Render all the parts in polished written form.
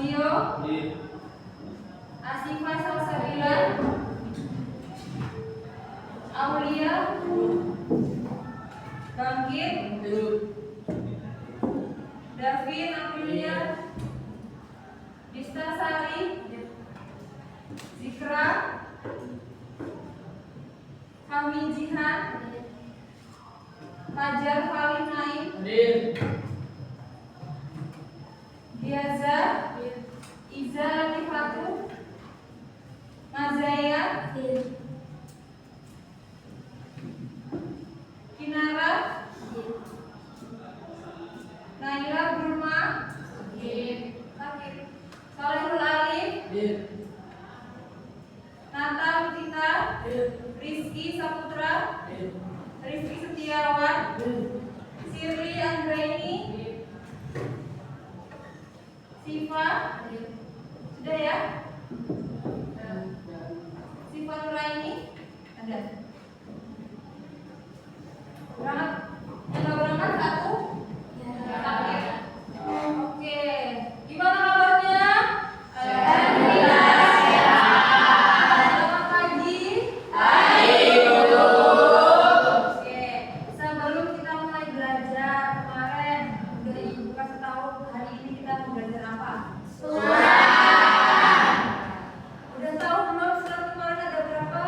Rosio, Asifa Salsabila, Aulia, Bangkit, Davin Amelia, Dista Sari, Zikra, Kami Jihan, Fajar Falim Naim, Diaza, Iza Latifatu, Mazaya, Kinara, Naila Burma, Salihul Alif, Nata Lutita, Rizky Saputra, Rizky Setiawan, Sirli Anggraini, Siva, sudah ya? Siva Nuraini, ada. Berangkat, yang nggak berangkat satu? Ya. Oke, gimana kabarnya? Alhamdulillah sehat. Selamat pagi. Baik, Bu. Oke, sebelum kita mulai belajar kemarin udah Ibu kasih tahu hari ini kita mau belajar apa? Surat. Udah tahu belum surat kemarin ada berapa?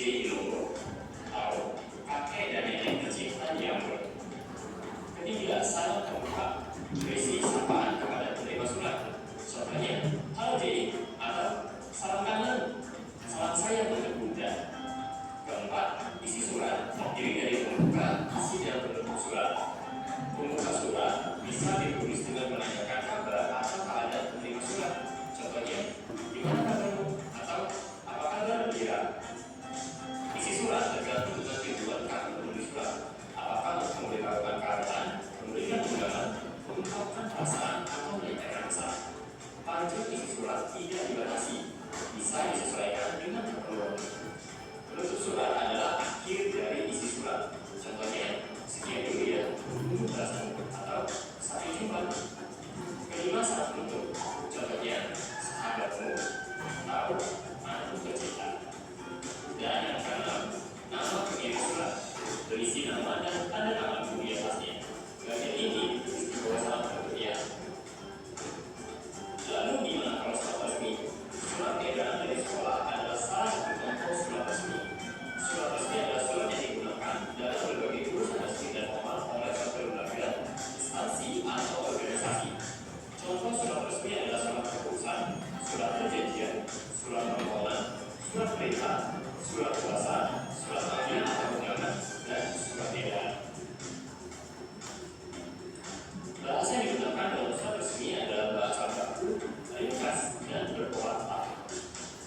berisi logo atau kakek dan nenek tercinta yang ber. Ketiga, salam terbuka berisi sapaan kepada penerima surat. Contohnya, halo Dedi atau salam kangen, salam sayang untuk Bunda. Keempat, isi surat terdiri dari pembuka, isi dan penutup surat. Pembuka surat bisa ditulis dengan menanyakan kabar atau keadaan penerima surat. Contohnya, gimana kabarmu? Atau apa kabar Lira? Isi surat tergantung dengan tujuan kami menulis surat. Apakah untuk memberitahukan keadaan, memberikan undangan, mengungkapkan perasaan atau menyampaikan pesan. Panjang isi surat tidak dibatasi, bisa disesuaikan dengan keperluan. Penutup surat adalah akhir dari isi surat. Contohnya, sekian dulu ya, tunggu balasanmu atau sampai jumpa. Kelima, saat penutup. Contohnya, sahabatmu atau anakmu tercinta. Dan yang keenam, nama pengirim surat berisi nama dan tanda tangan di atasnya. Bagian ini ditulis di bawah salam penutupnya. Lalu gimana kalau surat resmi? Surat edaran dari sekolah adalah salah satu contoh surat resmi. Surat resmi adalah surat yang digunakan dalam berbagai urusan resmi dan formal oleh suatu lembaga, instansi atau organisasi. Contoh surat resmi adalah surat keputusan, surat perjanjian, surat permohonan, surat perintah, surat kuasa, surat panggilan atau undangan, dan surat edaran. Bahasa yang digunakan dalam surat resmi adalah bahasa baku, ringkas, dan berkualitas.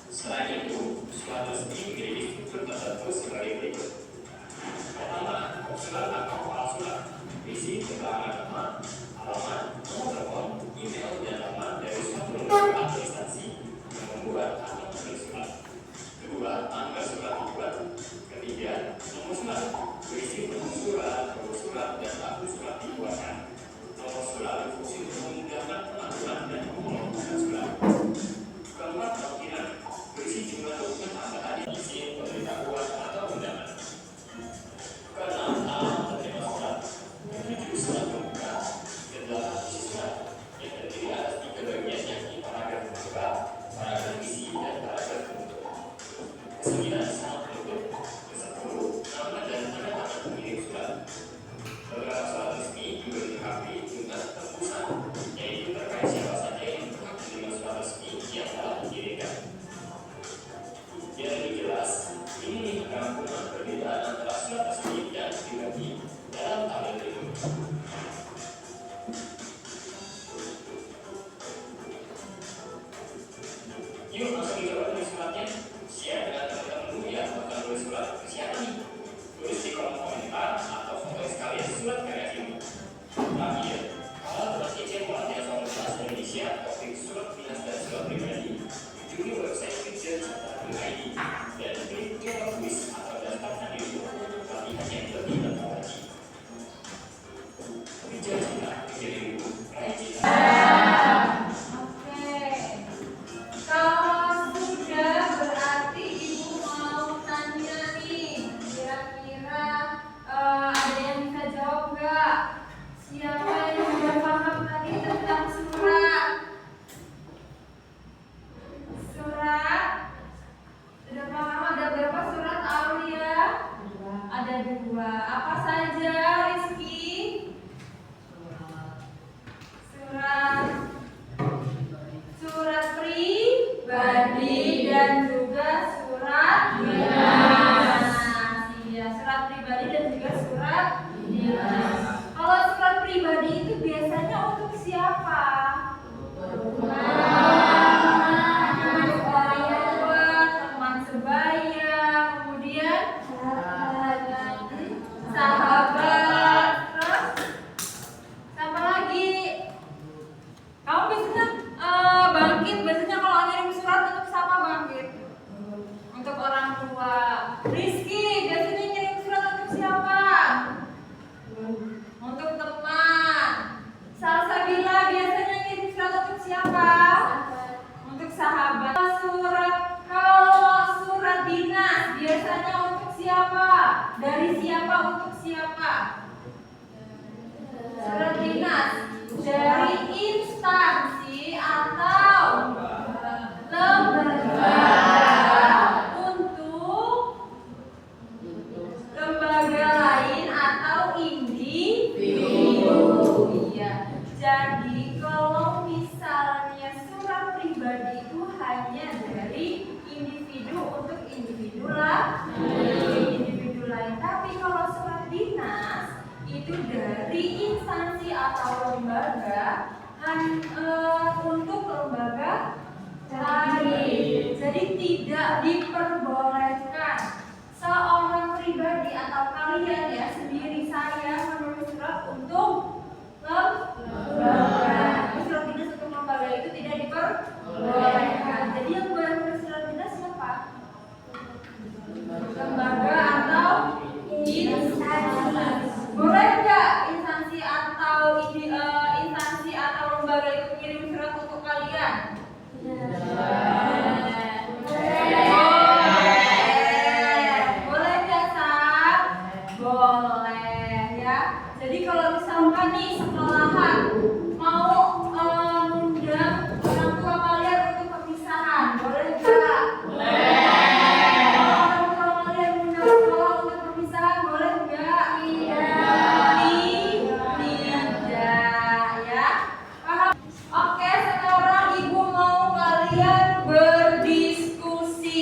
Selain itu, surat resmi memiliki struktur tertentu sebagai berikut. Pertama, surat atau kepala surat berisi keterangan nama, alamat, nomor telepon, email, dan nama dari suatu lembaga atau instansi yang membuat atau menulis surat. Kedua, tanggal surat dibuat. Ketiga, nomor surat berisi bentuk surat, logo surat, dan akun surat dibuatkan. Nomor surat berfungsi untuk memudahkan pengaturan dan mengelompokkan surat. Keempat, tampilan berisi jumlah dokumen tambahan isi pemberitahuan atau undangan. Keenam, alamat penerima surat. Ketujuh, surat pembuka. Kedelapan, isi surat yang terdiri atas 3 bagian, yakni paragraf pembuka, paragraf isi, dan paragraf penutup. Kesembilan, salam penutup. Kesepuluh, nama dan tanda tangan pengirim surat. Beberapa surat resmi juga dilengkapi dengan tembusan, yaitu terkait siapa saja yang berhak menerima surat resmi yang telah dikirimkan. Biar lebih jelas, ini nih rangkuman perbedaan antara surat resmi dan pribadi dalam tabel berikut. Yuk langsung dicoba tulis suratnya. Share dengan teman-temanmu yang akan menulis surat ke siapa nih? Tulis di kolom komentar atau foto sekalian surat kreatif. Terakhir, kalau teman kecil pelatihan soal bahasa Indonesia, topik surat dinas dan surat pribadi, kunjungi website Fitjar.id dan klik coba kuis atau daftarkan diri untuk pelatihan yang lebih lengkap lagi. Fitjar Cita, menjadi ibu, raih cita. Oke. Kalau sudah berarti ibu mau tanya nih, kira-kira ada yang bisa jawab nggak? Siapa yang sudah paham tadi tentang surat? Surat? Sudah paham ada berapa surat Aulia? Ada 2. Apa saja Rizky? Surat pribadi dan juga surat dinas. Iya, surat pribadi dan juga surat dinas. Kalau surat pribadi itu biasanya untuk siapa? Untuk orang tua, teman sebaya, kemudian sahabat, terus apa lagi? Kamu biasanya Bangkit biasanya kalau ngirim surat untuk siapa Bangkit? Untuk orang tua. Rizky biasanya ngirim surat untuk siapa? Untuk teman. Salsabila biasanya ngirim surat untuk siapa? Untuk sahabat. Kalau surat dinas biasanya untuk siapa? Dari siapa untuk siapa? Surat dinas dari instansi atau lembaga untuk Jadi instansi atau lembaga untuk lembaga lain. Jadi tidak diperbolehkan seorang pribadi atau kalian ya sendiri saya menulis surat untuk lembaga. Surat dinas untuk lembaga itu tidak diperbolehkan. Jadi yang boleh menulis surat dinas siapa? Lembaga atau instansi. Boleh nggak instansi atau lembaga itu kirim surat untuk kalian? Boleh nggak Sat? Boleh ya. Jadi kalau misalkan nih sekolahan mau ngundang orang tua kalian untuk perpisahan, boleh nggak? Orang tua kalian ngundang sekolah untuk perpisahan, boleh nggak? Tidak ya. Paham? Oke, sekarang ibu mau kalian berdiskusi.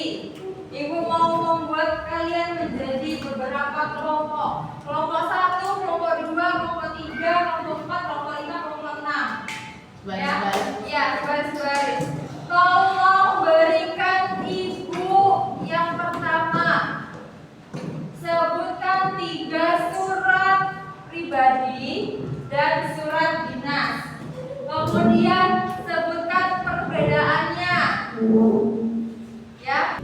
Ibu mau membuat kalian menjadi beberapa kelompok. Kelompok 1, kelompok 2, kelompok 3, kelompok 4, kelompok 5, kelompok 6. Ya, baris-baris. Tolong berikan ibu yang pertama. Sebutkan 3 surat pribadi dan surat dinas. Kemudian sebutkan perbedaannya. Ya.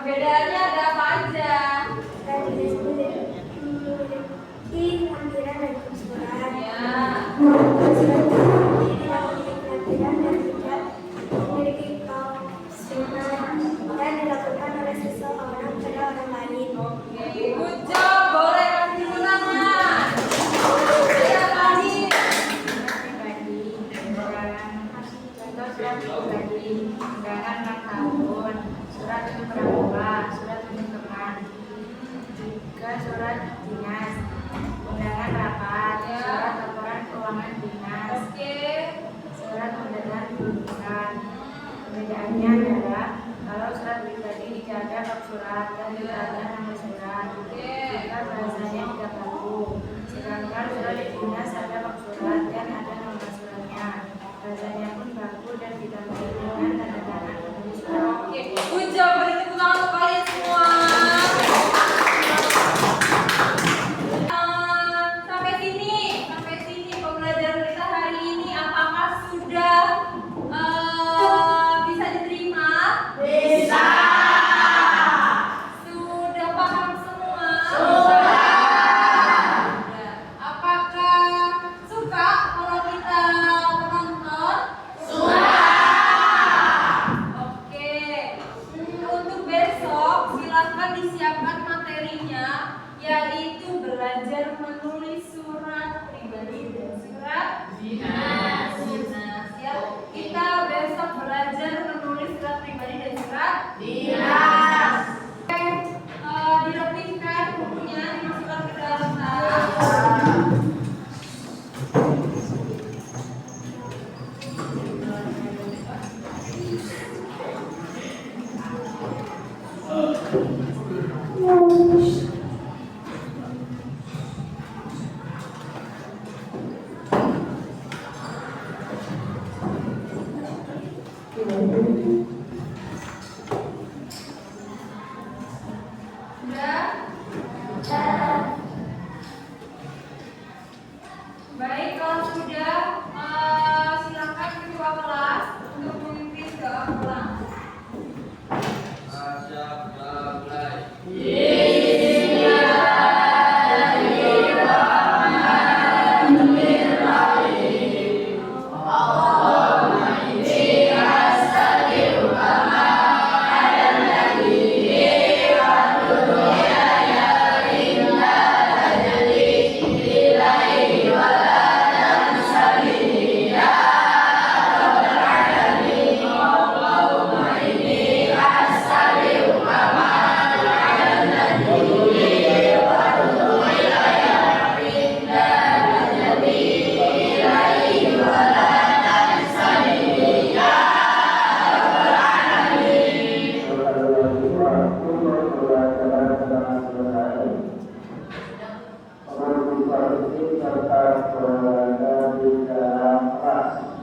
Perbedaannya ada apa aja? Memiliki lampiran dan surat. Ya. Surat memiliki lampiran dan tidak memiliki kausional dan dilakukan oleh seseorang pada orang lain. Oke, good job. Boleh kasih tangan. Saya lagi. Contoh surat pribadi, undangan ulang tahun, surat untuk pramuka, surat untuk teman, juga surat dinas, undangan rapat, surat laporan keuangan dinas, Oke. surat undangan lulusan. Perbedaannya adalah kalau surat pribadi dijaga bab surat dan dijaga nama surat, jika bahasanya tidak baku. Sedangkan surat dinas ada bab surat dan ada nama suratnya. Bahasanya pun baku dan ditambahi dengan tanda tangan penulis surat. Oke, good job. Beri tepuk tangan untuk kalian semua. Sampai sini pembelajaran kita hari ini. Apakah sudah bisa diterima? Bisa. Sudah paham semua? Sudah. Apakah suka kalau kita menonton? Oke. Untuk besok silakan disiapkan materinya, yaitu belajar menulis surat pribadi dan surat dinas. Ya, kita besok belajar menulis surat pribadi dan surat dinas. Oke, dirapihkan bukunya, dimasukkan ke dalam tas. Sudah? Baik, kalau sudah, silakan ketua kelas untuk memimpin ke kelas. serta berada di dalam kelas.